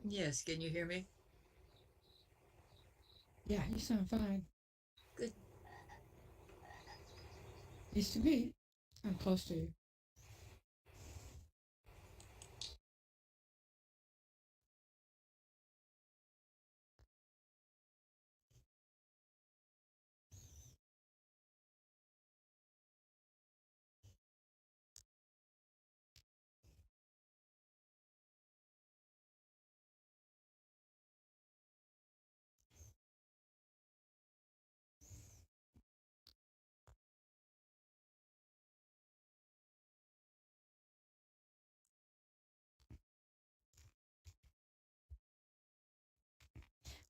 Yes, can you hear me? Yeah, you sound fine. Good. Used to be. I'm close to you.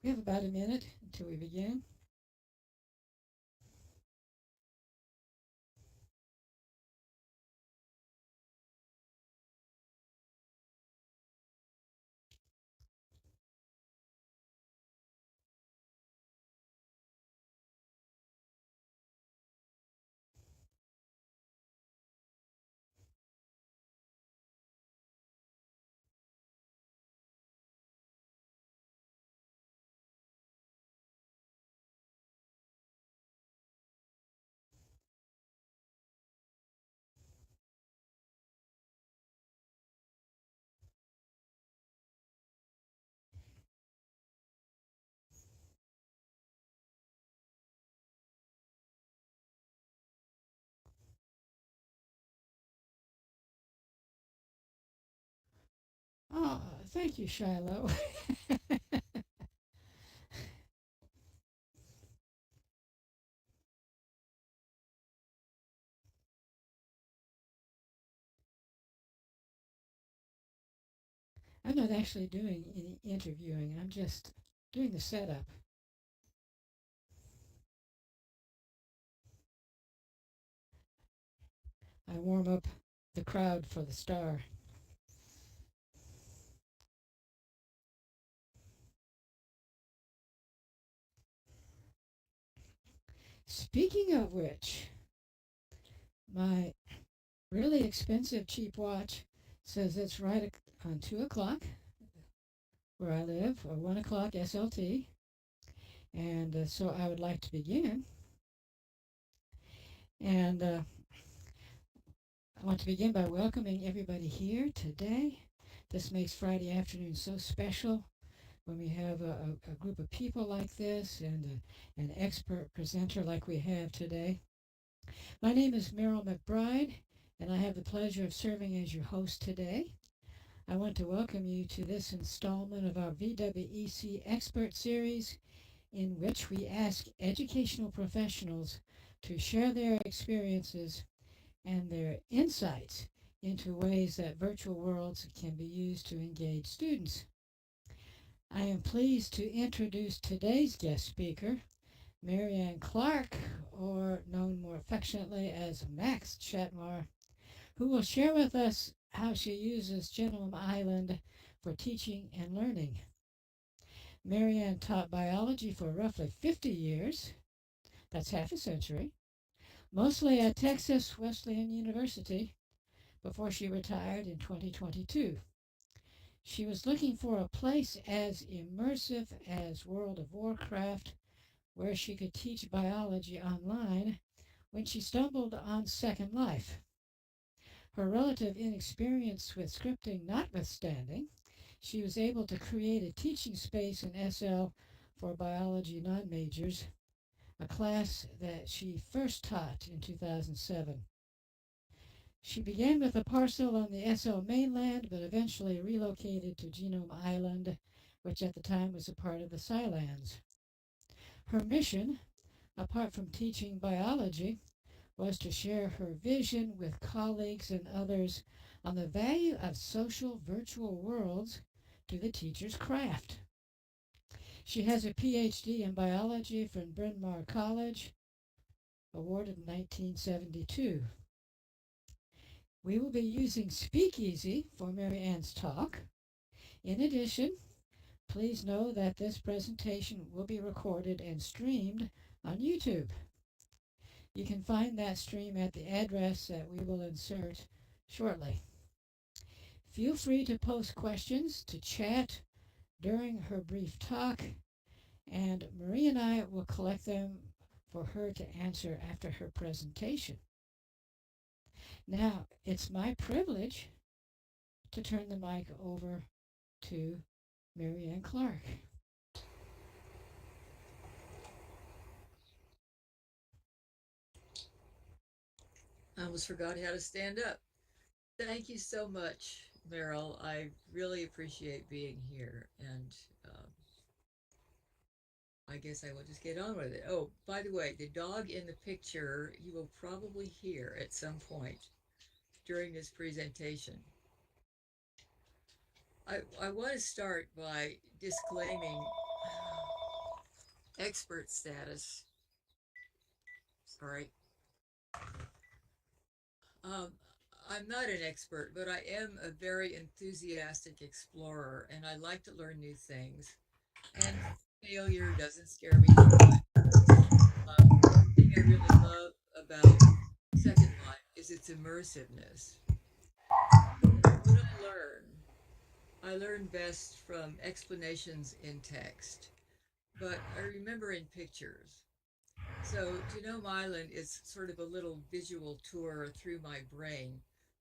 We have about a minute until we begin. Oh, thank you, Shiloh. I'm not actually doing any interviewing. I'm just doing the setup. I warm up the crowd for the star. Speaking of which, my really expensive cheap watch says it's right on 2 o'clock where I live, or 1 o'clock SLT. And so I would like to begin. And I want to begin by welcoming everybody here today. This makes Friday afternoon so special when we have a group of people like this and an expert presenter like we have today. My name is Meryl McBride, and I have the pleasure of serving as your host today. I want to welcome you to this installment of our VWEC Expert Series, in which we ask educational professionals to share their experiences and their insights into ways that virtual worlds can be used to engage students. I am pleased to introduce today's guest speaker, Marianne Clark, or known more affectionately as Max Chatnoir, who will share with us how she uses Genome Island for teaching and learning. Marianne taught biology for roughly 50 years, that's half a century, mostly at Texas Wesleyan University, before she retired in 2022. She was looking for a place as immersive as World of Warcraft where she could teach biology online when she stumbled on Second Life. Her relative inexperience with scripting notwithstanding, she was able to create a teaching space in SL for biology non-majors, a class that she first taught in 2007. She began with a parcel on the SL mainland, but eventually relocated to Genome Island, which at the time was a part of the SciLands. Her mission, apart from teaching biology, was to share her vision with colleagues and others on the value of social virtual worlds to the teacher's craft. She has a PhD in biology from Bryn Mawr College, awarded in 1972. We will be using Speakeasy for Mary Ann's talk. In addition, please know that this presentation will be recorded and streamed on YouTube. You can find that stream at the address that we will insert shortly. Feel free to post questions to during her brief talk, and Marie and I will collect them for her to answer after her presentation. Now, it's my privilege to turn the mic over to Mary Ann Clark. I almost forgot how to stand up. Thank you so much, Meryl. I really appreciate being here. And I guess I will just get on with it. Oh, by the way, the dog in the picture you will probably hear at some point during this presentation. I want to start by disclaiming expert status. Sorry. Um, I'm not an expert, but I am a very enthusiastic explorer, and I like to learn new things. And failure doesn't scare me too much. One thing I really love about Second Life is its immersiveness. What I learn best from explanations in text, but I remember in pictures. So, Genome Island is sort of a little visual tour through my brain,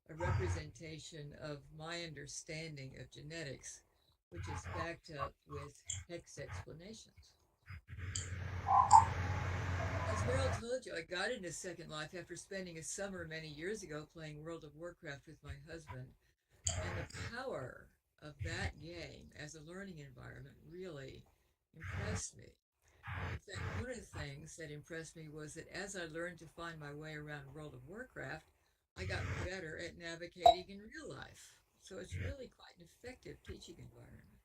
a representation of my understanding of genetics, which is backed up with text explanations. As Meryl told you, I got into Second Life after spending a summer many years ago playing World of Warcraft with my husband, and the power of that game as a learning environment really impressed me. In fact, one of the things that impressed me was that as I learned to find my way around World of Warcraft, I got better at navigating in real life. So it's really quite an effective teaching environment.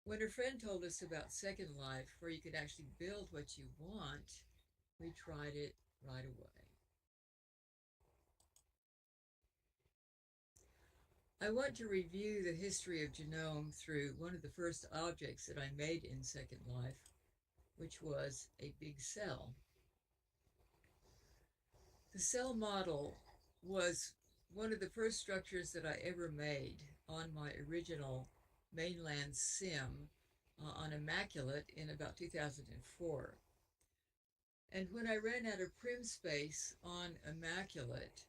When a friend told us about Second Life, where you could actually build what you want, we tried it right away. I want to review the history of Genome through one of the first objects that I made in Second Life, which was a big cell. The cell model was one of the first structures that I ever made on my original mainland sim on Immaculate in about 2004. And when I ran out of prim space on Immaculate,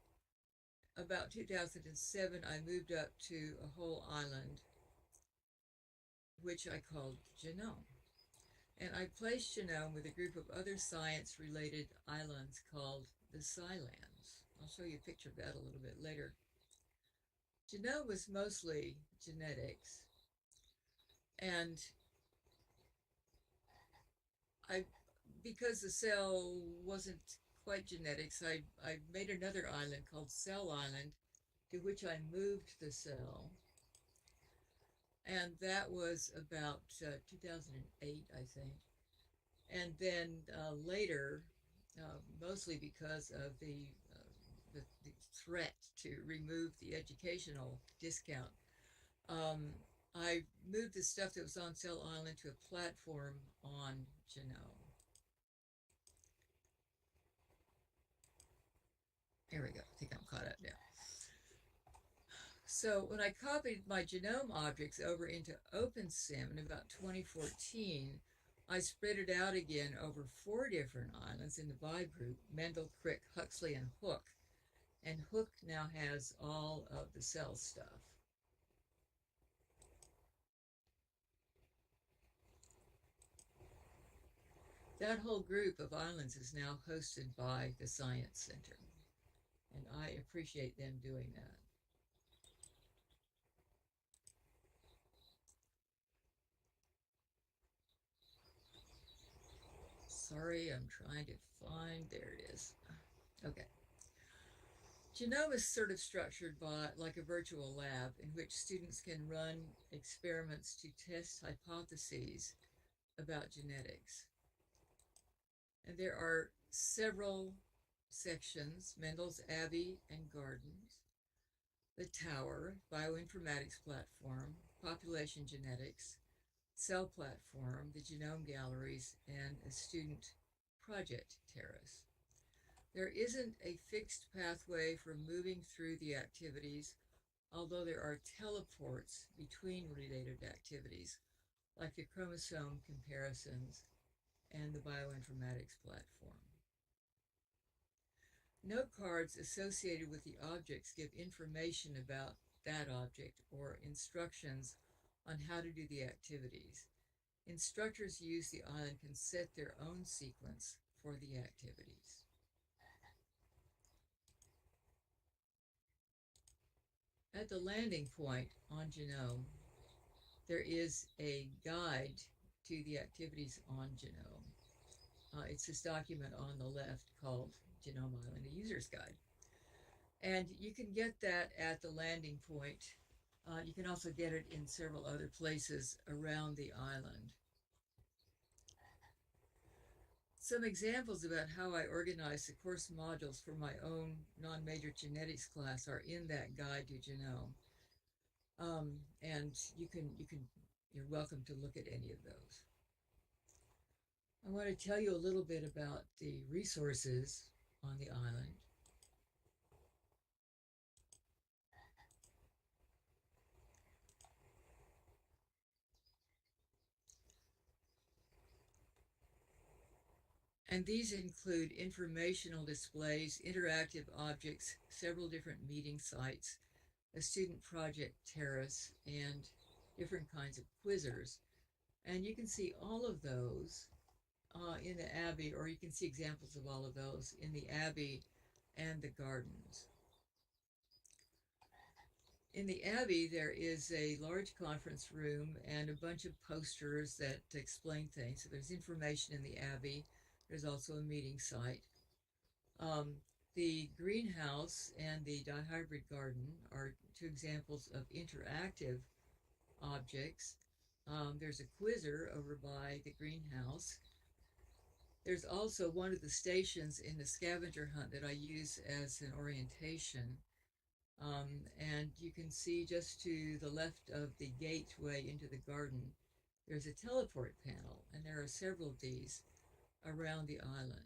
about 2007, I moved up to a whole island, which I called Genome. And I placed Genome with a group of other science-related islands called the SciLands. I'll show you a picture of that a little bit later. Genome was mostly genetics, and I, because the cell wasn't quite genetics, I made another island called Cell Island, to which I moved the cell, and that was about 2008, I think. And then later, mostly because of the threat to remove the educational discount, um, I moved the stuff that was on Cell Island to a platform on Genome. There we go. I think I'm caught up now. So when I copied my genome objects over into OpenSim in about 2014, I spread it out again over 4 different islands in the vibe group, Mendel, Crick, Huxley, and Hook. And Hook now has all of the cell stuff. That whole group of islands is now hosted by the Science Center, and I appreciate them doing that. Sorry, I'm trying to find, there it is. Okay. Genome is sort of structured by like a virtual lab in which students can run experiments to test hypotheses about genetics. And there are several sections: Mendel's Abbey and Gardens, the Tower, Bioinformatics Platform, Population Genetics, Cell Platform, the Genome Galleries, and a Student Project Terrace. There isn't a fixed pathway for moving through the activities, although there are teleports between related activities, like the chromosome comparisons and the bioinformatics platform. Note cards associated with the objects give information about that object or instructions on how to do the activities. Instructors use the island can set their own sequence for the activities. At the landing point on Genome, there is a guide to the activities on Genome. It's this document on the left called Genome Island, a user's guide. And you can get that at the landing point. You can also get it in several other places around the island. Some examples about how I organize the course modules for my own non-major genetics class are in that guide to Genome. And you're welcome to look at any of those. I want to tell you a little bit about the resources on the island. And these include informational displays, interactive objects, several different meeting sites, a student project terrace, and different kinds of quizzers. And you can see all of those in the Abbey, or you can see examples of all of those in the Abbey and the gardens. In the Abbey, there is a large conference room and a bunch of posters that explain things. So there's information in the Abbey. There's also a meeting site. The greenhouse and the dihybrid garden are two examples of interactive objects. There's a quizzer over by the greenhouse. There's also one of the stations in the scavenger hunt that I use as an orientation. And you can see just to the left of the gateway into the garden, there's a teleport panel, and there are several of these around the island.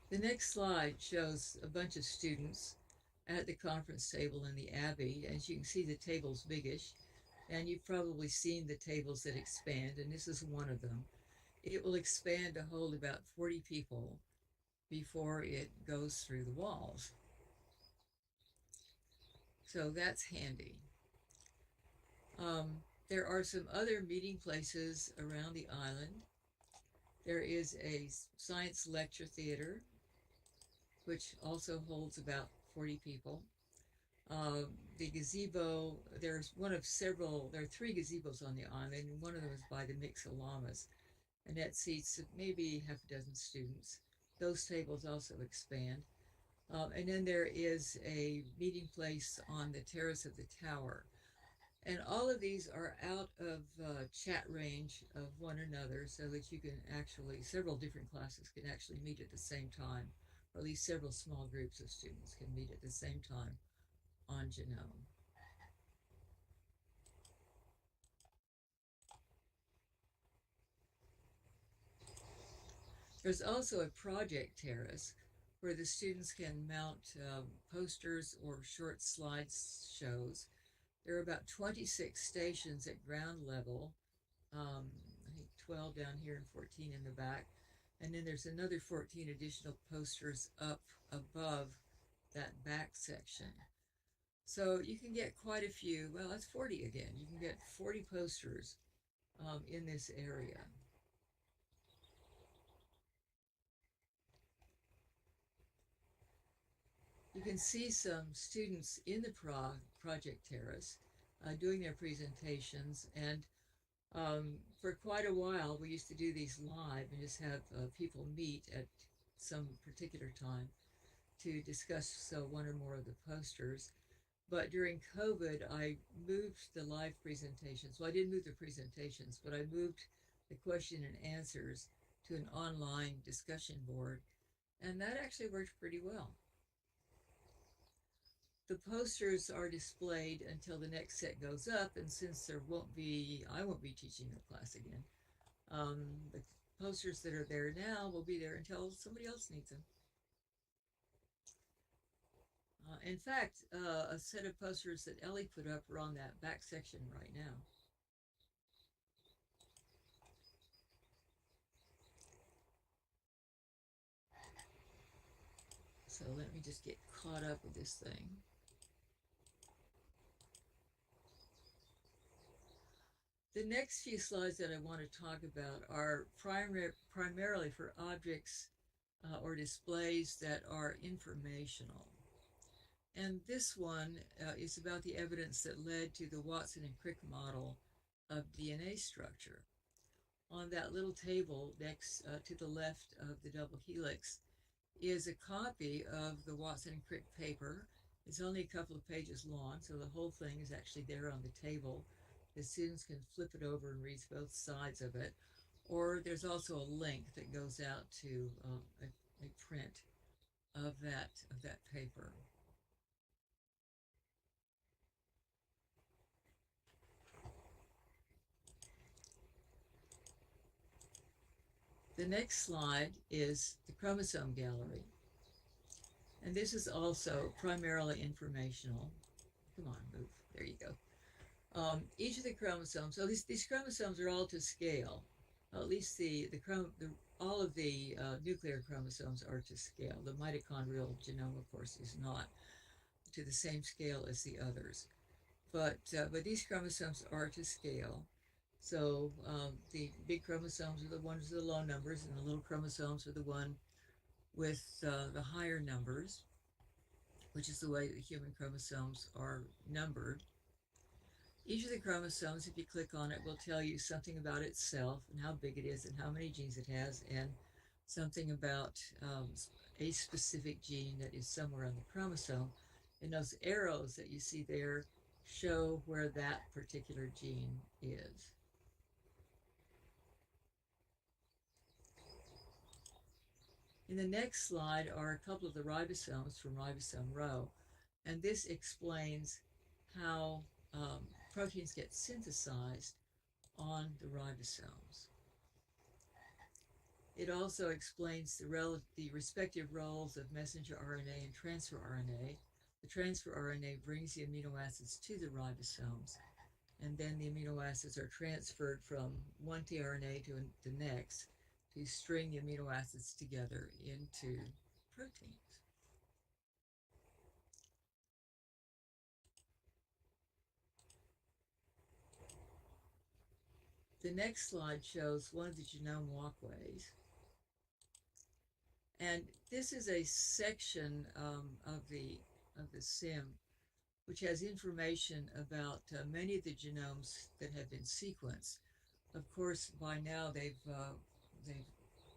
The next slide shows a bunch of students at the conference table in the Abbey. As you can see, the table's biggish, and you've probably seen the tables that expand, and this is one of them. It will expand to hold about 40 people before it goes through the walls. So that's handy. There are some other meeting places around the island. There is a science lecture theater, which also holds about 40 people. The gazebo, there's one of several, there are three gazebos on the island, and one of them is by the Mixolamas, and that seats maybe half a dozen students. Those tables also expand. And then there is a meeting place on the terrace of the tower. And all of these are out of chat range of one another so that you can actually, several different classes can actually meet at the same time, or at least several small groups of students can meet at the same time on Genome. There's also a project terrace where the students can mount posters or short slideshows. There are about 26 stations at ground level, I think 12 down here and 14 in the back. And then there's another 14 additional posters up above that back section. So you can get quite a few, well, that's 40 again. You can get 40 posters in this area. You can see some students in the project terrace doing their presentations, and for quite a while we used to do these live and just have people meet at some particular time to discuss one or more of the posters. But during COVID, I moved the live presentations. Well, I didn't move the presentations, but I moved the question and answers to an online discussion board, and that actually worked pretty well. The posters are displayed until the next set goes up, and since I won't be teaching the class again. The posters that are there now will be there until somebody else needs them. In fact, a set of posters that Ellie put up are on that back section right now. So let me just get caught up with this thing. The next few slides that I want to talk about are primarily for objects or displays that are informational. And this one is about the evidence that led to the Watson and Crick model of DNA structure. On that little table next to the left of the double helix is a copy of the Watson and Crick paper. It's only a couple of pages long, so the whole thing is actually there on the table. The students can flip it over and read both sides of it. Or there's also a link that goes out to a print of that paper. The next slide is the chromosome gallery. And this is also primarily informational. Come on, move. There you go. Each of the chromosomes, so these chromosomes are all to scale. At least all of the nuclear chromosomes are to scale. The mitochondrial genome, of course, is not to the same scale as the others. But these chromosomes are to scale. So the big chromosomes are the ones with the low numbers, and the little chromosomes are the one with the higher numbers, which is the way the human chromosomes are numbered. Each of the chromosomes, if you click on it, will tell you something about itself and how big it is and how many genes it has, and something about a specific gene that is somewhere on the chromosome. And those arrows that you see there show where that particular gene is. In the next slide are a couple of the ribosomes from ribosome row, and this explains how proteins get synthesized on the ribosomes. It also explains the respective roles of messenger RNA and transfer RNA. The transfer RNA brings the amino acids to the ribosomes, and then the amino acids are transferred from one tRNA to the next to string the amino acids together into proteins. The next slide shows one of the genome walkways. And this is a section of the SIM which has information about many of the genomes that have been sequenced. Of course, by now they've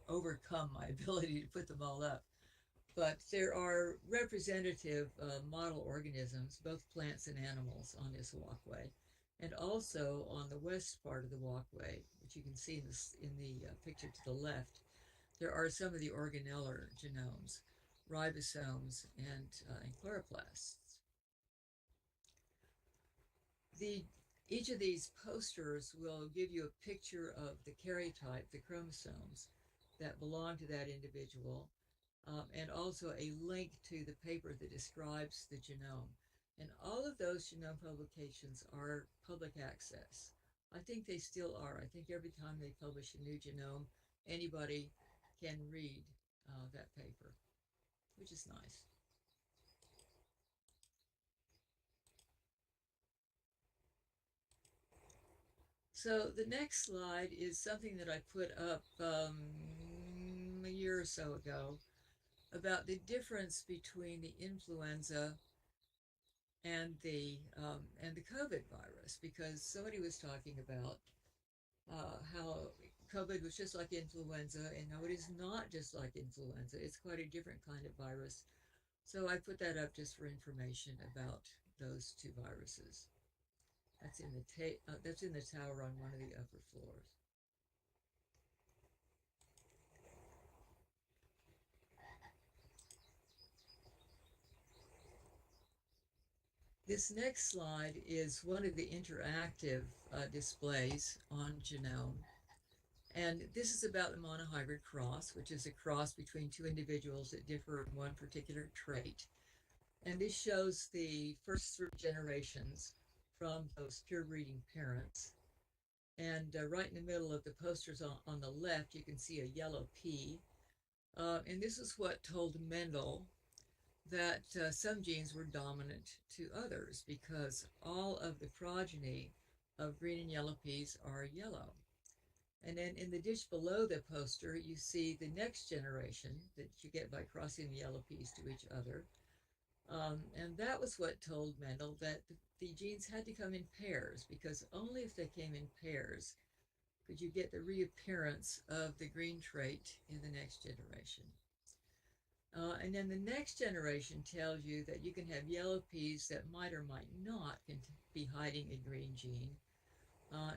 overcome my ability to put them all up. But there are representative model organisms, both plants and animals, on this walkway. And also on the west part of the walkway, which you can see in the picture to the left, there are some of the organellar genomes, ribosomes, and chloroplasts. Each of these posters will give you a picture of the karyotype, the chromosomes that belong to that individual, and also a link to the paper that describes the genome. And all of those genome publications are public access. I think they still are. I think every time they publish a new genome, anybody can read that paper, which is nice. So the next slide is something that I put up a year or so ago about the difference between the influenza and the COVID virus, because somebody was talking about how COVID was just like influenza, and no, it is not just like influenza. It's quite a different kind of virus. So I put that up just for information about those two viruses. That's in the tower on one of the upper floors. This next slide is one of the interactive displays on Genome. And this is about the monohybrid cross, which is a cross between two individuals that differ in one particular trait. And this shows the first three generations from those pure breeding parents. And right in the middle of the posters on the left, you can see a yellow pea. And this is what told Mendel that some genes were dominant to others because all of the progeny of green and yellow peas are yellow. And then in the dish below the poster, you see the next generation that you get by crossing the yellow peas to each other. And that was what told Mendel that the genes had to come in pairs because only if they came in pairs could you get the reappearance of the green trait in the next generation. And then the next generation tells you that you can have yellow peas that might or might not be hiding a green gene.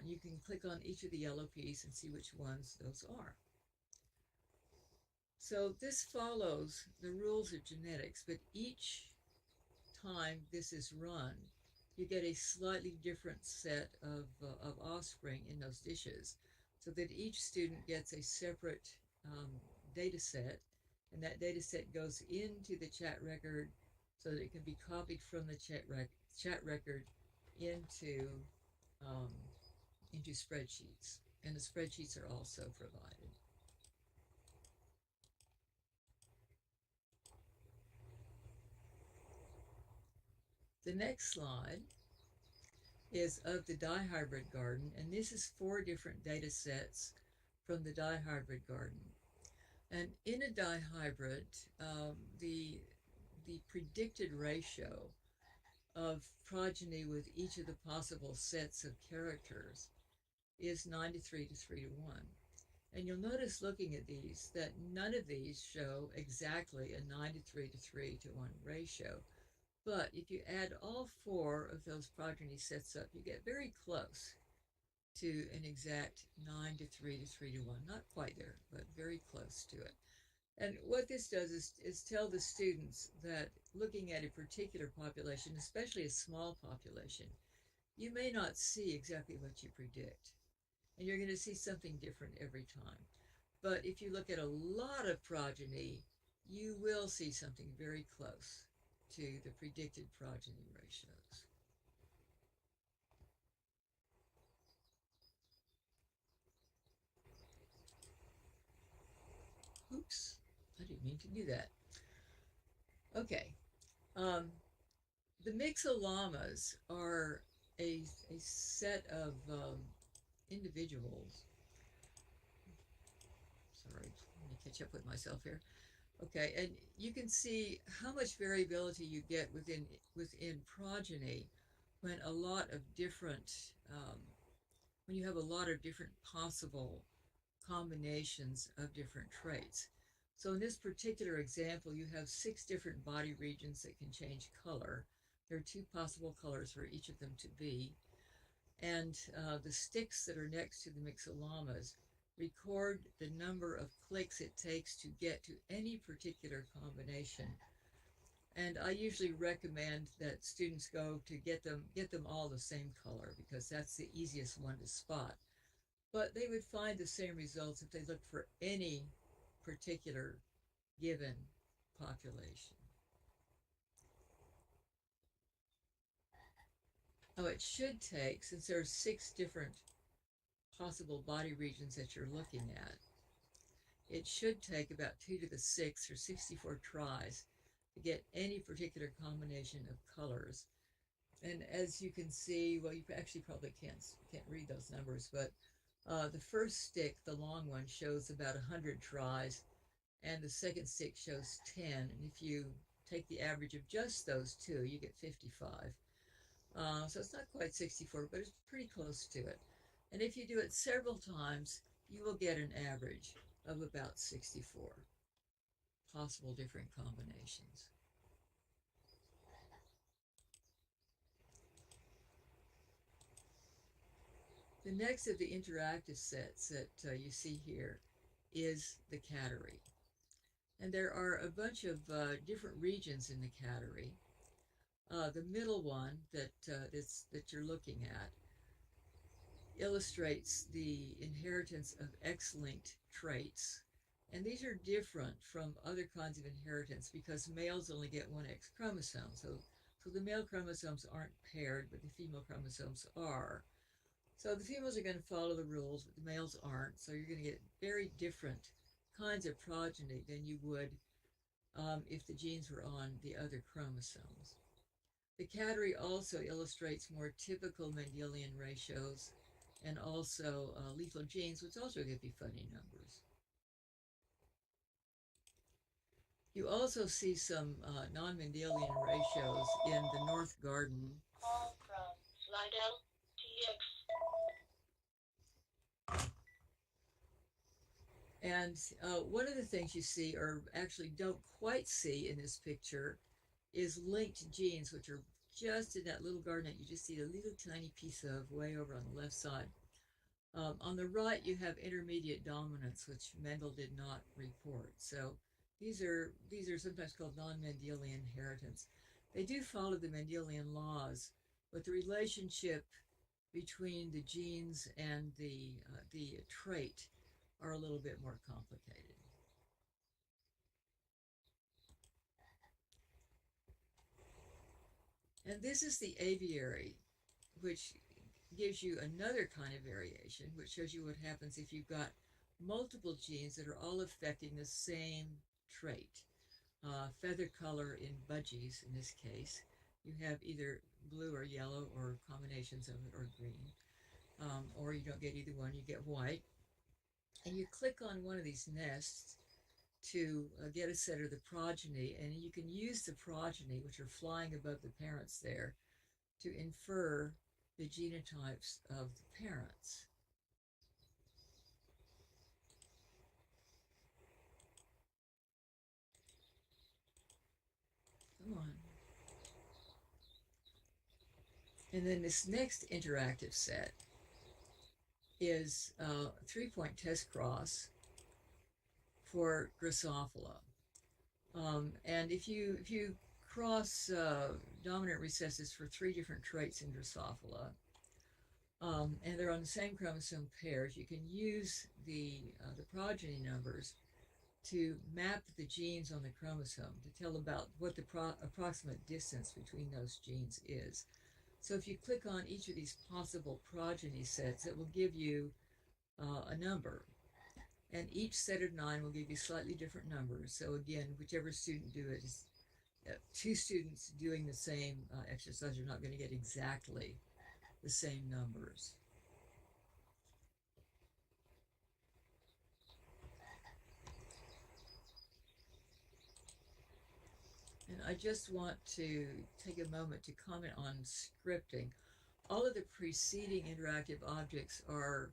You can click on each of the yellow peas and see which ones those are. So this follows the rules of genetics, but each time this is run, you get a slightly different set of offspring in those dishes so that each student gets a separate data set, and that data set goes into the chat record so that it can be copied from the chat record into um, into spreadsheets, and the spreadsheets are also provided. The next slide is of the dihybrid garden, and this is 4 different data sets from the dihybrid garden. And in a dihybrid, the predicted ratio of progeny with each of the possible sets of characters is 9 to 3 to 3 to 1. And you'll notice looking at these that none of these show exactly a 9 to 3 to 3 to 1 ratio. But if you add all 4 of those progeny sets up, you get very close to an exact 9 to 3 to 3 to 1. Not quite there, but very close to it. And what this does is tell the students that looking at a particular population, especially a small population, you may not see exactly what you predict. And you're going to see something different every time. But if you look at a lot of progeny, you will see something very close to the predicted progeny ratios. Oops, I didn't mean to do that. Okay, the mixollamas are a set of individuals. Sorry, let me catch up with myself here. Okay, and you can see how much variability you get within progeny when a lot of different when you have a lot of different possible combinations of different traits. So in this particular example, you have 6 different body regions that can change color. There are 2 possible colors for each of them to be. And the sticks that are next to the mixollamas record the number of clicks it takes to get to any particular combination. And I usually recommend that students go to get them all the same color because that's the easiest one to spot. But they would find the same results if they looked for any particular given population. Oh, it should take, since there are 6 different possible body regions that you're looking at, it should take about 2 to the 6 or 64 tries to get any particular combination of colors. And as you can see, well, you actually probably can't read those numbers, but the first stick, the long one, shows about 100 tries, and the second stick shows 10. And if you take the average of just those 2, you get 55. So it's not quite 64, but it's pretty close to it. And if you do it several times, you will get an average of about 64 possible different combinations. The next of the interactive sets that you see here is the cattery. And there are a bunch of different regions in the cattery. The middle one that you're looking at illustrates the inheritance of X-linked traits. And these are different from other kinds of inheritance because males only get one X chromosome. So the male chromosomes aren't paired, but the female chromosomes are. So the females are going to follow the rules, but the males aren't. So you're going to get very different kinds of progeny than you would if the genes were on the other chromosomes. The category also illustrates more typical Mendelian ratios and also lethal genes, which also give you funny numbers. You also see some non-Mendelian ratios in the North Garden. Call from Slidell TX. And one of the things you see, or actually don't quite see in this picture, is linked genes, which are just in that little garden that you just see a little tiny piece of way over on the left side. On the right, you have intermediate dominance, which Mendel did not report. So these are sometimes called non-Mendelian inheritance. They do follow the Mendelian laws, but the relationship between the genes and the trait are a little bit more complicated. And this is the aviary, which gives you another kind of variation, which shows you what happens if you've got multiple genes that are all affecting the same trait. Feather color in budgies, in this case, you have either blue or yellow or combinations of it or green, or you don't get either one, you get white. And you click on one of these nests to get a set of the progeny, and you can use the progeny, which are flying above the parents there, to infer the genotypes of the parents. Come on. And then this next interactive set is a 3-point test cross for Drosophila. And if you cross dominant recessives for 3 different traits in Drosophila, and they're on the same chromosome pairs, you can use the progeny numbers to map the genes on the chromosome to tell about what the approximate distance between those genes is. So if you click on each of these possible progeny sets, it will give you a number. And each set of 9 will give you slightly different numbers. So again, whichever student do it, 2 students doing the same exercise are not going to get exactly the same numbers. And I just want to take a moment to comment on scripting. All of the preceding interactive objects are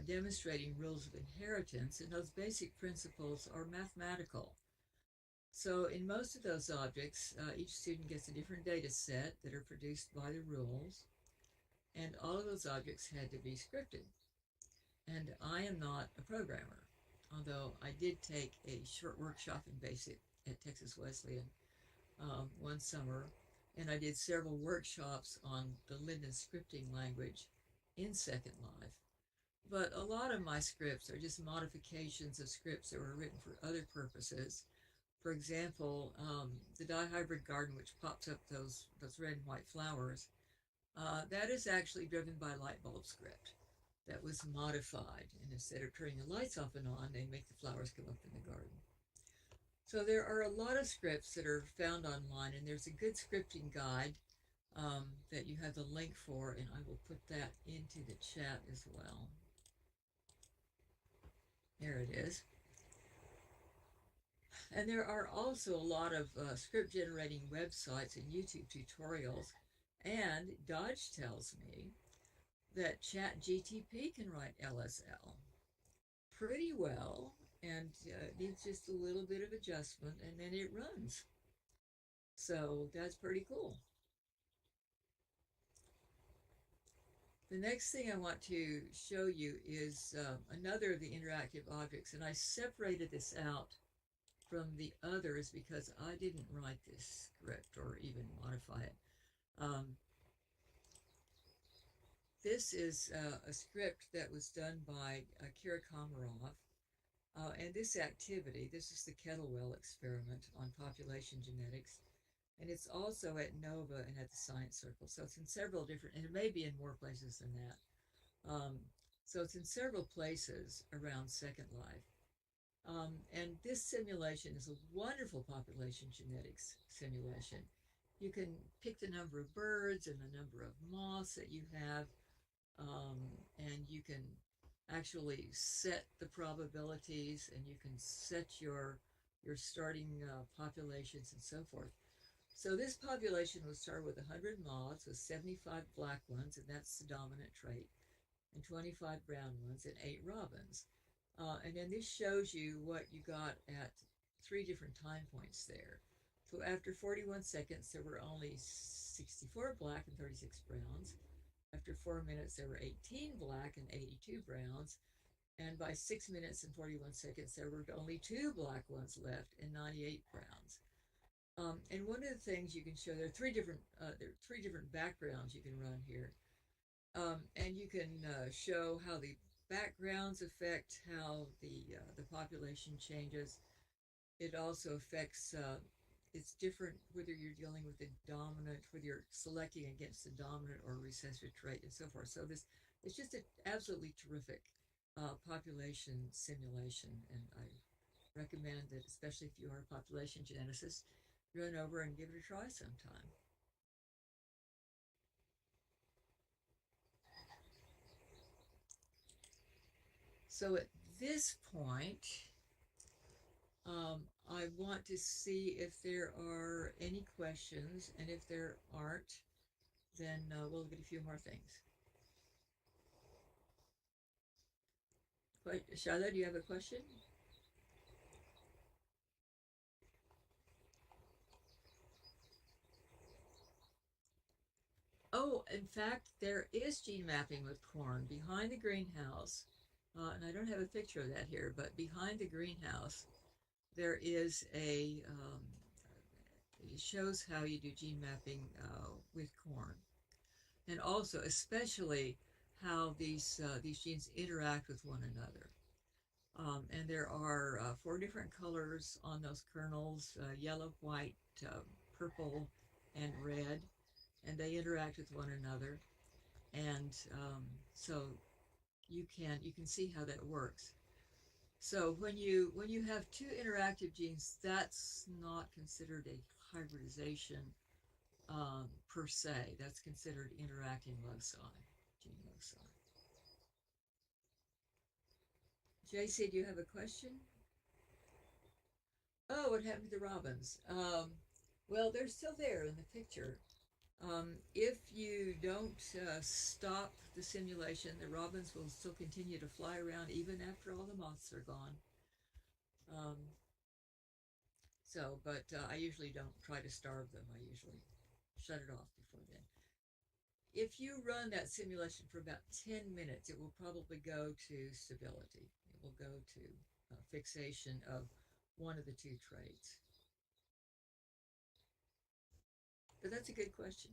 demonstrating rules of inheritance, and those basic principles are mathematical. So in most of those objects, each student gets a different data set that are produced by the rules, and all of those objects had to be scripted. And I am not a programmer, although I did take a short workshop in BASIC at Texas Wesleyan one summer, and I did several workshops on the Linden scripting language in Second Life. But a lot of my scripts are just modifications of scripts that were written for other purposes. For example, the dihybrid garden, which pops up those red and white flowers, that is actually driven by light bulb script that was modified. And instead of turning the lights off and on, they make the flowers come up in the garden. So there are a lot of scripts that are found online, and there's a good scripting guide that you have the link for, and I will put that into the chat as well. There it is. And there are also a lot of script generating websites and YouTube tutorials. And Dodge tells me that ChatGTP can write LSL pretty well, and needs just a little bit of adjustment, and then it runs. So that's pretty cool. The next thing I want to show you is another of the interactive objects, and I separated this out from the others because I didn't write this script or even modify it. Um, this is a script that was done by Kira Komarov. And this activity, this is the Kettlewell experiment on population genetics, and it's also at NOVA and at the Science Circle. So it's in several different, and it may be in more places than that. So it's in several places around Second Life. And this simulation is a wonderful population genetics simulation. You can pick the number of birds and the number of moths that you have, and you can actually set the probabilities, and you can set your starting populations and so forth. So this population will start with 100 moths with 75 black ones, and that's the dominant trait, and 25 brown ones, and 8 robins. And then this shows you what you got at 3 different time points there. So after 41 seconds, there were only 64 black and 36 browns. After 4 minutes, there were 18 black and 82 browns. And by 6 minutes and 41 seconds, there were only 2 black ones left and 98 browns. And one of the things you can show, there are three different backgrounds you can run here. And you can show how the backgrounds affect how the population changes. It also affects, it's different whether you're dealing with the dominant, whether you're selecting against the dominant or recessive trait and so forth. So it's just an absolutely terrific population simulation. And I recommend that, especially if you are a population geneticist, run over and give it a try sometime. So at this point, I want to see if there are any questions, and if there aren't, then we'll look at a few more things. Charlotte, do you have a question? Oh, in fact, there is gene mapping with corn behind the greenhouse. And I don't have a picture of that here, but behind the greenhouse, there is it shows how you do gene mapping with corn. And also, especially, how these genes interact with one another. And there are 4 different colors on those kernels: yellow, white, purple, and red, and they interact with one another. And so you can see how that works. So when you have 2 interactive genes, that's not considered a hybridization per se. That's considered interacting loci, gene loci. JC, do you have a question? Oh, what happened to the robins? Well, they're still there in the picture. If you don't stop the simulation, the robins will still continue to fly around even after all the moths are gone. Um, but I usually don't try to starve them. I usually shut it off before then. If you run that simulation for about 10 minutes, it will probably go to stability. It will go to fixation of one of the 2 traits. But that's a good question.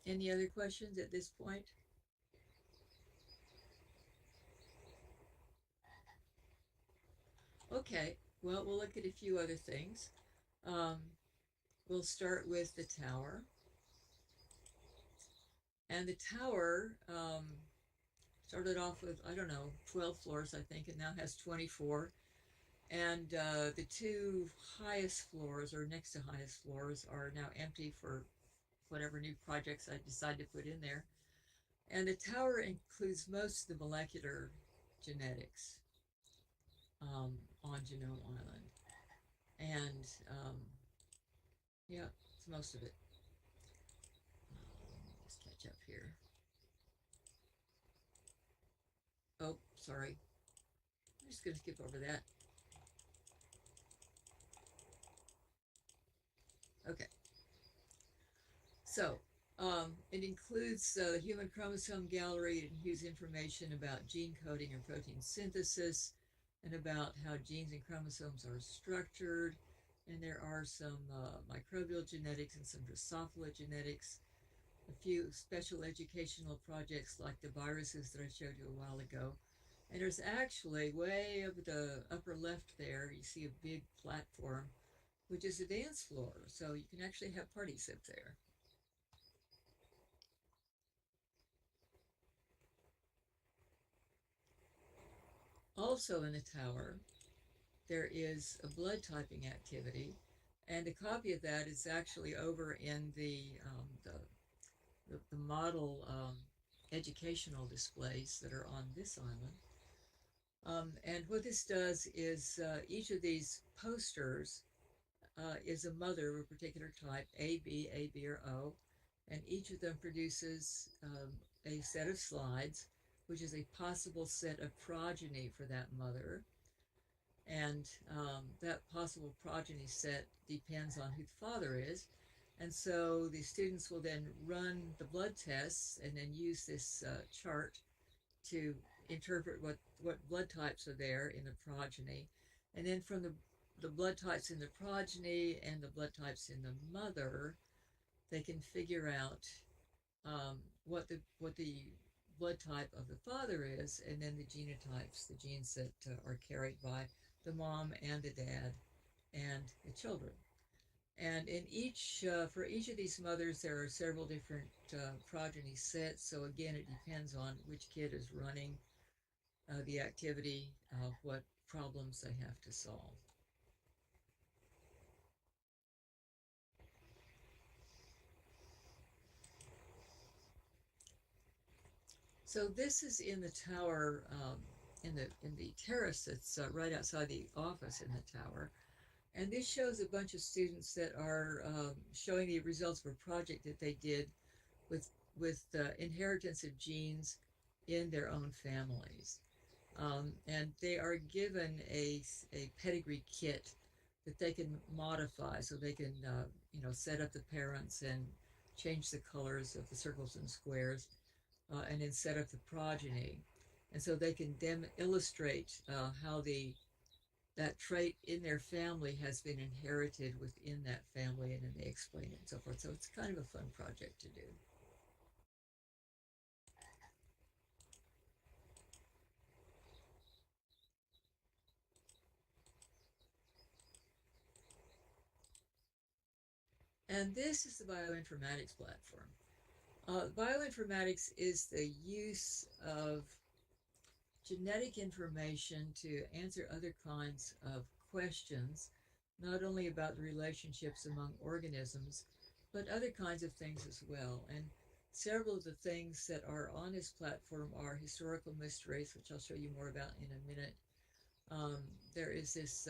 Any other questions at this point? Okay, well, we'll look at a few other things. Um, we'll start with the tower. And the tower started off with, I don't know, 12 floors, I think, and now has 24. And the 2 highest floors, or next to highest floors, are now empty for whatever new projects I decide to put in there. And the tower includes most of the molecular genetics on Genome Island. And yeah, it's most of it. Let's catch up here. Oh, sorry. I'm just going to skip over that. Okay. So It includes the Human Chromosome Gallery. It includes information about gene coding and protein synthesis and about how genes and chromosomes are structured. And there are some microbial genetics and some Drosophila genetics, a few special educational projects like the viruses that I showed you a while ago. And there's actually way over the upper left there, you see a big platform, which is a dance floor. So you can actually have parties up there. Also in the tower, there is a blood typing activity, and a copy of that is actually over in the model educational displays that are on this island. And what this does is each of these posters is a mother of a particular type, A, B, or O, and each of them produces a set of slides, which is a possible set of progeny for that mother. And that possible progeny set depends on who the father is. And so the students will then run the blood tests and then use this chart to interpret what blood types are there in the progeny. And then from the blood types in the progeny and the blood types in the mother, they can figure out what the blood type of the father is, and then the genotypes, the genes that are carried by the mom and the dad and the children. And in each for each of these mothers, there are several different progeny sets. So again, it depends on which kid is running the activity, what problems they have to solve. So this is in the tower, in the terrace that's right outside the office in the tower, and this shows a bunch of students that are showing the results of a project that they did with inheritance of genes in their own families. And they are given a pedigree kit that they can modify, so they can set up the parents and change the colors of the circles and squares, and then set up the progeny, and so they can illustrate how the that trait in their family has been inherited within that family, and then they explain it and so forth. So it's kind of a fun project to do. And this is the bioinformatics platform. Bioinformatics is the use of genetic information to answer other kinds of questions, not only about the relationships among organisms, but other kinds of things as well. And several of the things that are on this platform are historical mysteries, which I'll show you more about in a minute. Um, there is this,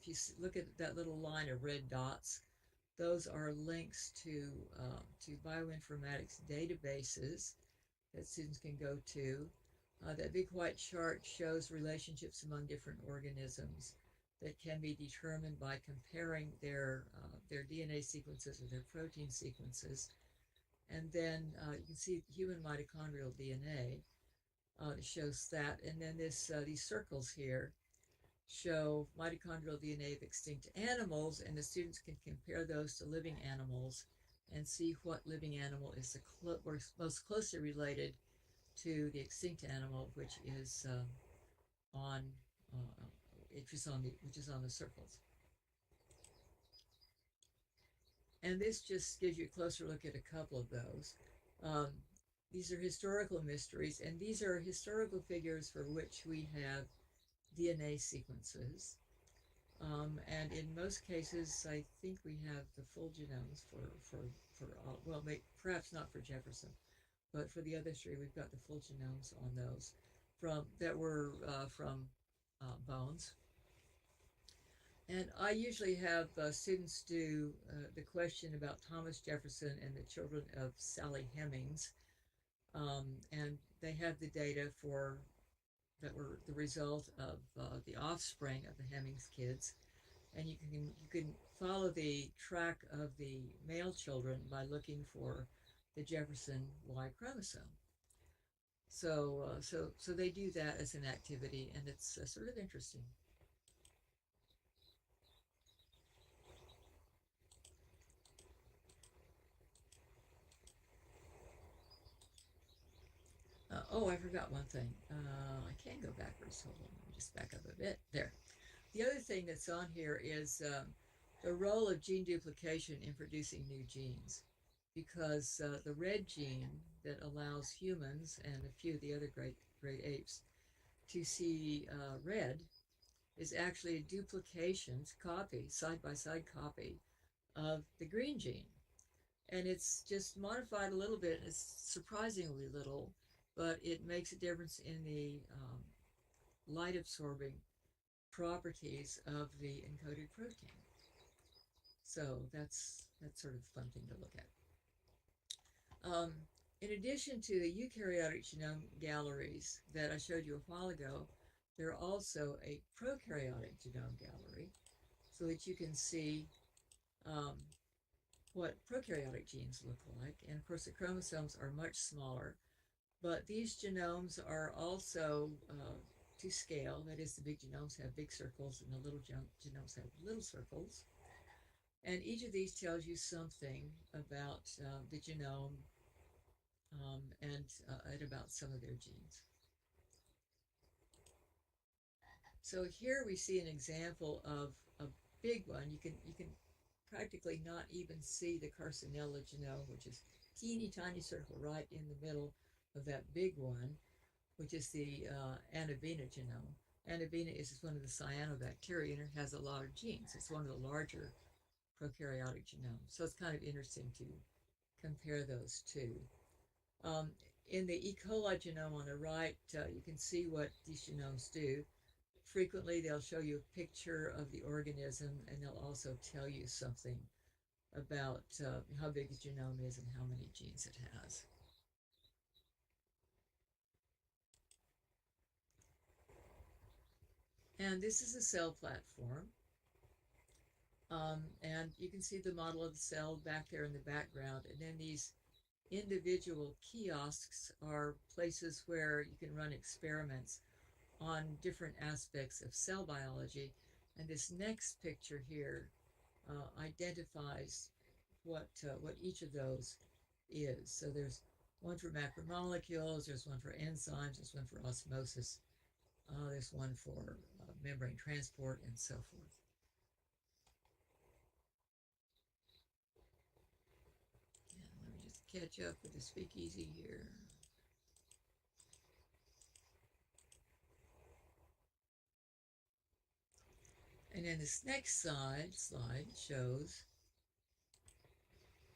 if you look at that little line of red dots, those are links to bioinformatics databases that students can go to. That big white chart shows relationships among different organisms that can be determined by comparing their DNA sequences or their protein sequences. And then you can see human mitochondrial DNA shows that. And then these circles here show mitochondrial DNA of extinct animals, and the students can compare those to living animals and see what living animal is most closely related to the extinct animal, which is on uh, which is on the circles. And this just gives you a closer look at a couple of those. Um, these are historical mysteries, and these are historical figures for which we have DNA sequences. And in most cases, I think we have the full genomes for all, well, perhaps not for Jefferson, but for the other three, we've got the full genomes on those from bones. And I usually have students do the question about Thomas Jefferson and the children of Sally Hemings, and they have the data for that were the result of the offspring of the Hemings kids, and you can follow the track of the male children by looking for the Jefferson Y chromosome. So they do that as an activity, and it's sort of interesting. Oh, I forgot one thing. I can go backwards. Hold on, let me just back up a bit. There. The other thing that's on here is the role of gene duplication in producing new genes, because the red gene that allows humans and a few of the other great apes to see red is actually a duplication copy, side by side copy of the green gene. And it's just modified a little bit. It's surprisingly little, but it makes a difference in the light absorbing properties of the encoded protein. So that's sort of a fun thing to look at. In addition to the eukaryotic genome galleries that I showed you a while ago, there are also a prokaryotic genome gallery so that you can see um, what prokaryotic genes look like. And of course, the chromosomes are much smaller, but these genomes are also to scale. That is, the big genomes have big circles and the little genomes have little circles. And each of these tells you something about the genome and about some of their genes. So here we see an example of a big one. You can practically not even see the Carcinella genome, which is teeny tiny circle right in the middle of that big one, which is the Anabina genome. Anabina is one of the cyanobacteria and it has a lot of genes. It's one of the larger prokaryotic genomes. So it's kind of interesting to compare those two. Um, in the E. coli genome on the right, you can see what these genomes do. Frequently, they'll show you a picture of the organism and they'll also tell you something about how big the genome is and how many genes it has. And this is a cell platform. And you can see the model of the cell back there in the background. And then these individual kiosks are places where you can run experiments on different aspects of cell biology. And this next picture here identifies what each of those is. So there's one for macromolecules, there's one for enzymes, there's one for osmosis, there's one for membrane transport, and so forth. And let me just catch up with the speakeasy here. And then this next slide shows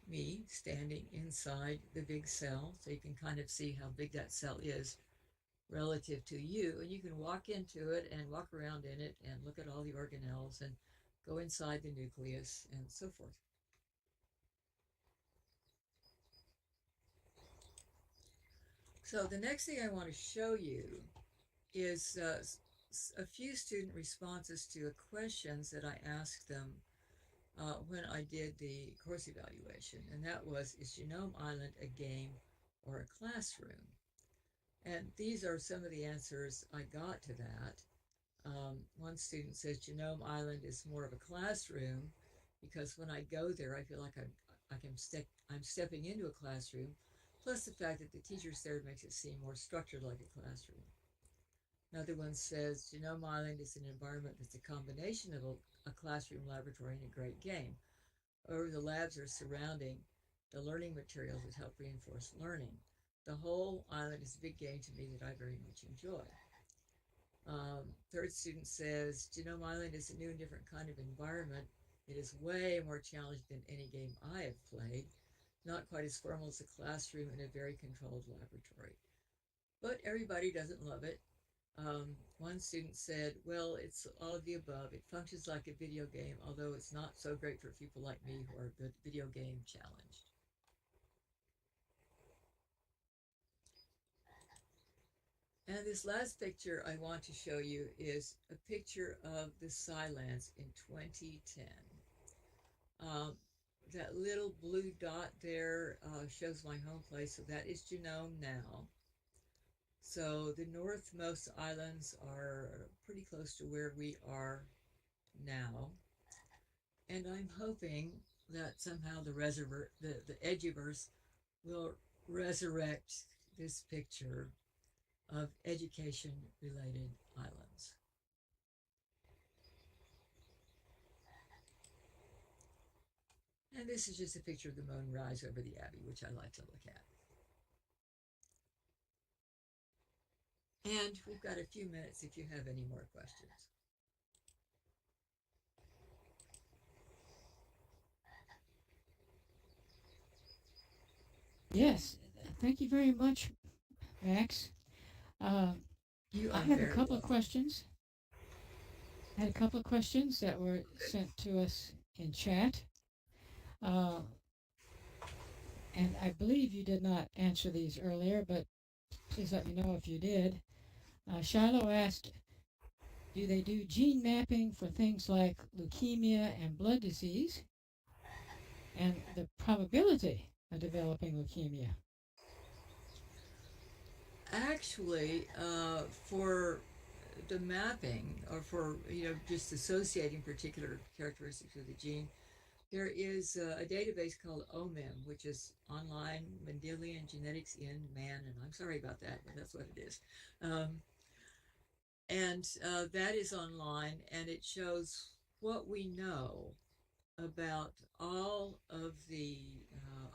me standing inside the big cell, so you can kind of see how big that cell is relative to you, and you can walk into it and walk around in it and look at all the organelles and go inside the nucleus and so forth. So the next thing I want to show you is a few student responses to questions that I asked them when I did the course evaluation, and that was, is Genome Island a game or a classroom? And these are some of the answers I got to that. One student says Genome Island is more of a classroom because when I go there, I feel like I'm stepping into a classroom. Plus the fact that the teachers there makes it seem more structured like a classroom. Another one says Genome Island is an environment that's a combination of a classroom, laboratory, and a great game. Or the labs are surrounding the learning materials that help reinforce learning. The whole island is a big game to me that I very much enjoy. Third student says, Genome Island is a new and different kind of environment. It is way more challenging than any game I have played. Not quite as formal as a classroom in a very controlled laboratory. But everybody doesn't love it. One student said, well, it's all of the above. It functions like a video game, although it's not so great for people like me who are video game challenged. And this last picture I want to show you is a picture of the SciLands in 2010. Um, that little blue dot there shows my home place, so that is Genome now. So the northmost islands are pretty close to where we are now, and I'm hoping that somehow the Eduverse will resurrect this picture of education-related islands. And this is just a picture of the moon rise over the Abbey, which I like to look at. And we've got a few minutes if you have any more questions. Yes, thank you very much, Max. Uh, You I are have a very couple of welcome. questions. I had a couple of questions that were sent to us in chat. Uh, and I believe you did not answer these earlier, but please let me know if you did. Shiloh asked, do they do gene mapping for things like leukemia and blood disease and the probability of developing leukemia? Actually, for the mapping, or for just associating particular characteristics with the gene, there is a database called OMIM, which is Online Mendelian Genetics in Man, and I'm sorry about that, but that's what it is. Um, and that is online, and it shows what we know about all of the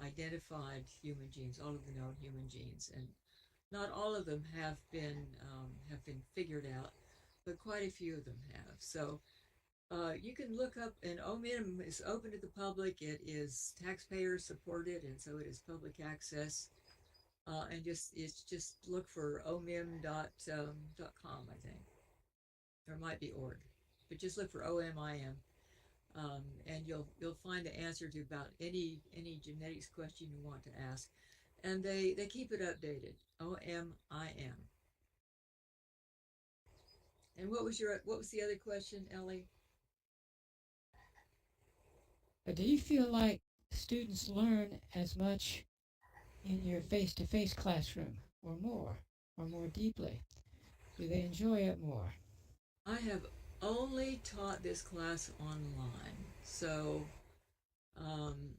identified human genes, all of the known human genes, and not all of them have been figured out, but quite a few of them have. So you can look up, and OMIM is open to the public. It is taxpayer supported, and so it is public access. And just look for omim.com, I think, or it might be org, but just look for OMIM, and you'll find the answer to about any genetics question you want to ask, and they keep it updated. OMIM. And what was the other question, Ellie? Do you feel like students learn as much in your face to face classroom or more deeply? Do they enjoy it more? I have only taught this class online, so um,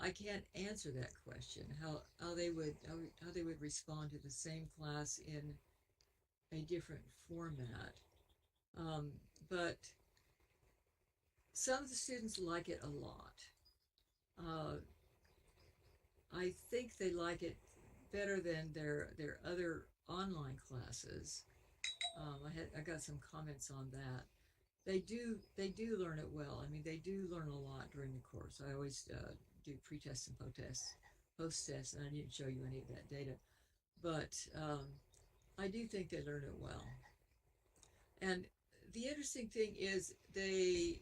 I can't answer that question. How they would respond to the same class in a different format. Um, but some of the students like it a lot. Uh, I think they like it better than their other online classes. I got some comments on that. They do learn it well. I mean, they do learn a lot during the course. I always do pre-tests and post-tests, and I didn't show you any of that data, but I do think they learn it well. And the interesting thing is they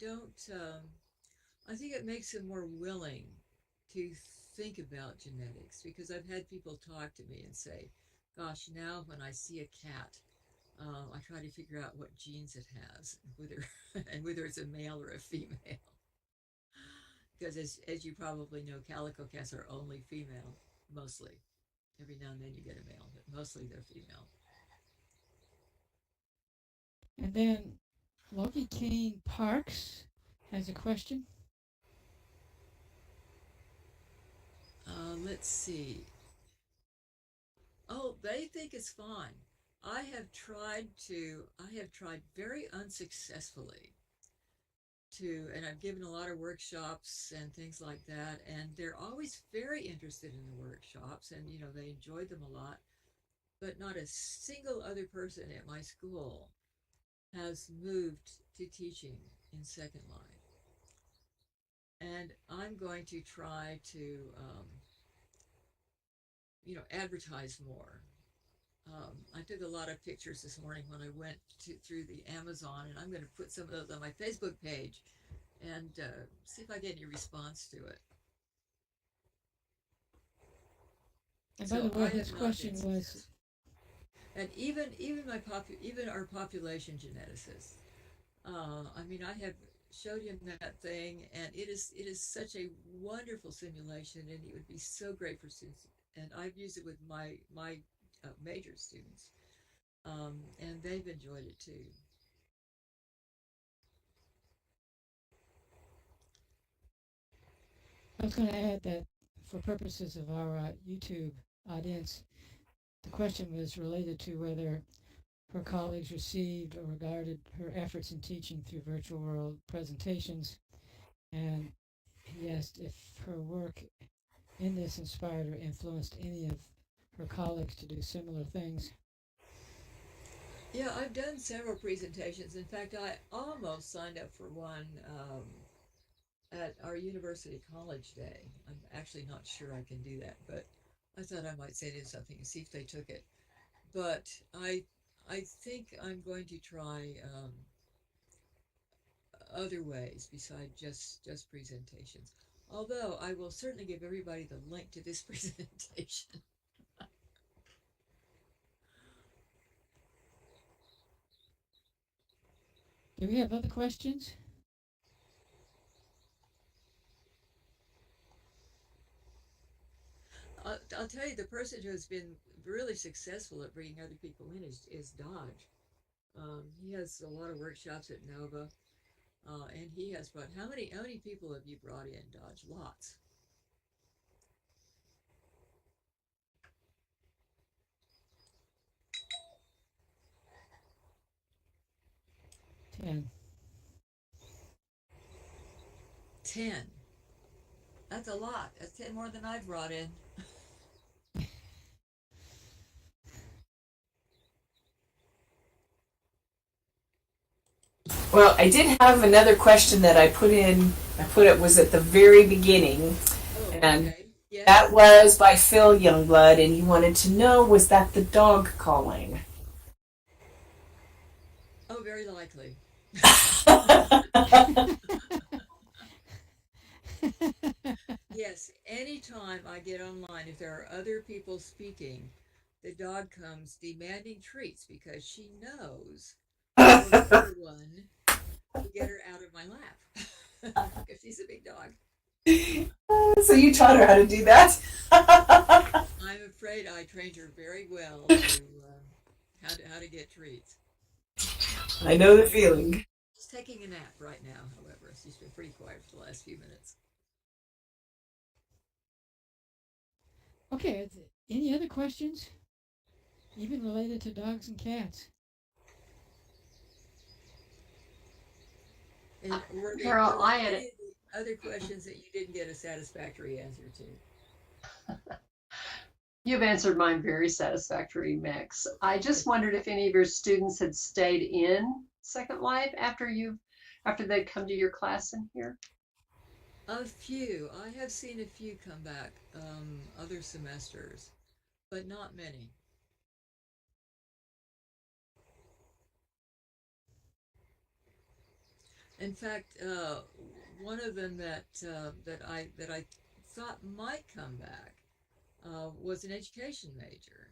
don't. I think it makes them more willing to think about genetics, because I've had people talk to me and say, "Gosh, now when I see a cat, I try to figure out what genes it has, whether and whether it's a male or a female." Because as you probably know, calico cats are only female, mostly. Every now and then you get a male, but mostly they're female. And then Loki Kane Parks has a question. Let's see. Oh, they think it's fine. I have tried very unsuccessfully and I've given a lot of workshops and things like that, and they're always very interested in the workshops, and they enjoyed them a lot. But not a single other person at my school has moved to teaching in second line, and I'm going to try to advertise more. I took a lot of pictures this morning when I went through the Amazon, and I'm going to put some of those on my Facebook page and see if I get any response to it. And by the So way, I have his not been question was, successful, and even our population geneticists. I mean, I have. showed him that thing, and it is such a wonderful simulation, and it would be so great for students. And I've used it with my major students, and they've enjoyed it too. I was going to add that for purposes of our YouTube audience, the question was related to whether her colleagues received or regarded her efforts in teaching through virtual world presentations, and he asked if her work in this inspired or influenced any of her colleagues to do similar things. Yeah, I've done several presentations. In fact, I almost signed up for one at our university college day. I'm actually not sure I can do that, but I thought I might send in something and see if they took it. But I think I'm going to try other ways besides just presentations. Although I will certainly give everybody the link to this presentation. Do we have other questions? I'll tell you, the person who has been really successful at bringing other people in is Dodge. He has a lot of workshops at Nova, and he has brought how many people have you brought in, Dodge? Lots. 10. 10. That's a lot. That's 10 more than I've brought in. Well, I did have another question that I put in. I put it was at the very beginning, Oh, and okay. that Yes. was by Phil Youngblood, and he wanted to know was that the dog calling? Oh, very likely. Yes, anytime I get online, if there are other people speaking, the dog comes demanding treats because she knows I will give her one to get her out of my lap because she's a big dog. So you taught her how to do that? I'm afraid I trained her very well to how to get treats. I know the feeling. She's taking a nap right now, however. She's been pretty quiet for the last few minutes. Okay, any other questions, even related to dogs and cats? And were Carol, there I had any of the other questions that you didn't get a satisfactory answer to? you've answered mine very satisfactory, Max. I just wondered if any of your students had stayed in Second Life after they'd come to your class in here. A few. I have seen a few come back other semesters, but not many. In fact, one of them that I thought might come back was an education major,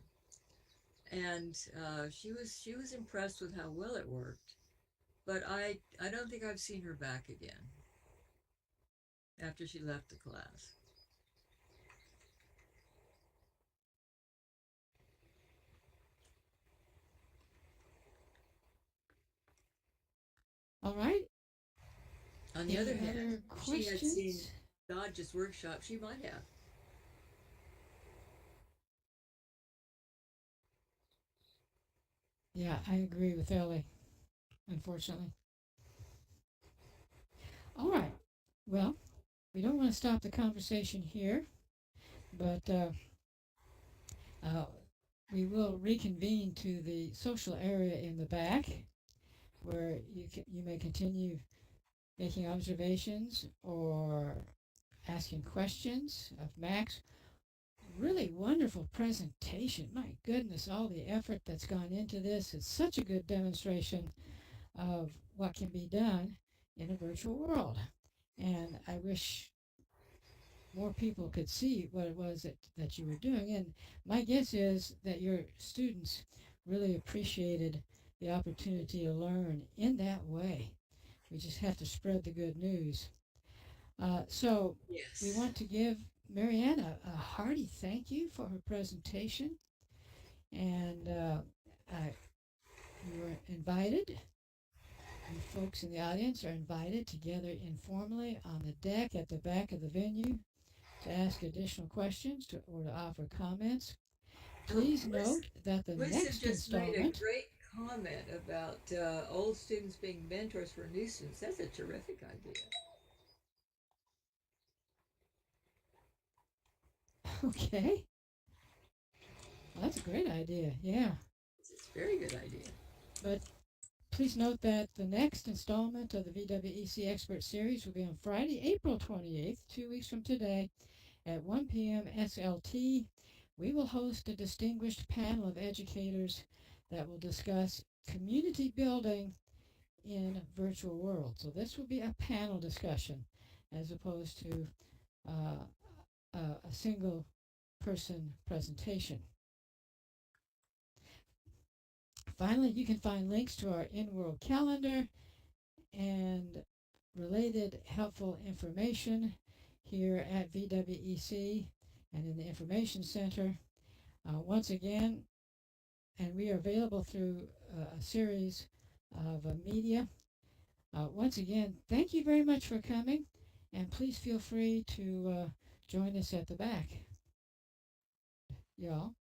and she was impressed with how well it worked. But I don't think I've seen her back again after she left the class. All right, On the other any hand, other if she had seen questions? Dodge's workshop, she might have. Yeah, I agree with Ellie, unfortunately. All right, well, we don't want to stop the conversation here, but uh, we will reconvene to the social area in the back where you may continue making observations or asking questions of Max. Really wonderful presentation. My goodness, all the effort that's gone into this. It's such a good demonstration of what can be done in a virtual world. And I wish more people could see what it was that you were doing. And my guess is that your students really appreciated the opportunity to learn in that way. We just have to spread the good news. So we Yes. want to give Marianne a hearty thank you for her presentation. And you are invited, you folks in the audience are invited to gather informally on the deck at the back of the venue to ask additional questions or to offer comments. Oh, Please note that the Listen next just made a installment, great comment about old students being mentors for new students. That's a terrific idea. okay, well, that's a great idea, yeah. It's a very good idea. But please note that the next installment of the VWEC Expert Series will be on Friday, April 28th, 2 weeks from today, at 1 p.m. SLT. We will host a distinguished panel of educators that will discuss community building in virtual world. So this will be a panel discussion as opposed to uh, a single person presentation. Finally, you can find links to our in-world calendar and related helpful information here at VWEC and in the Information Center. Once again, and we are available through a series of media. Once again, thank you very much for coming, and please feel free to join us at the back. Y'all.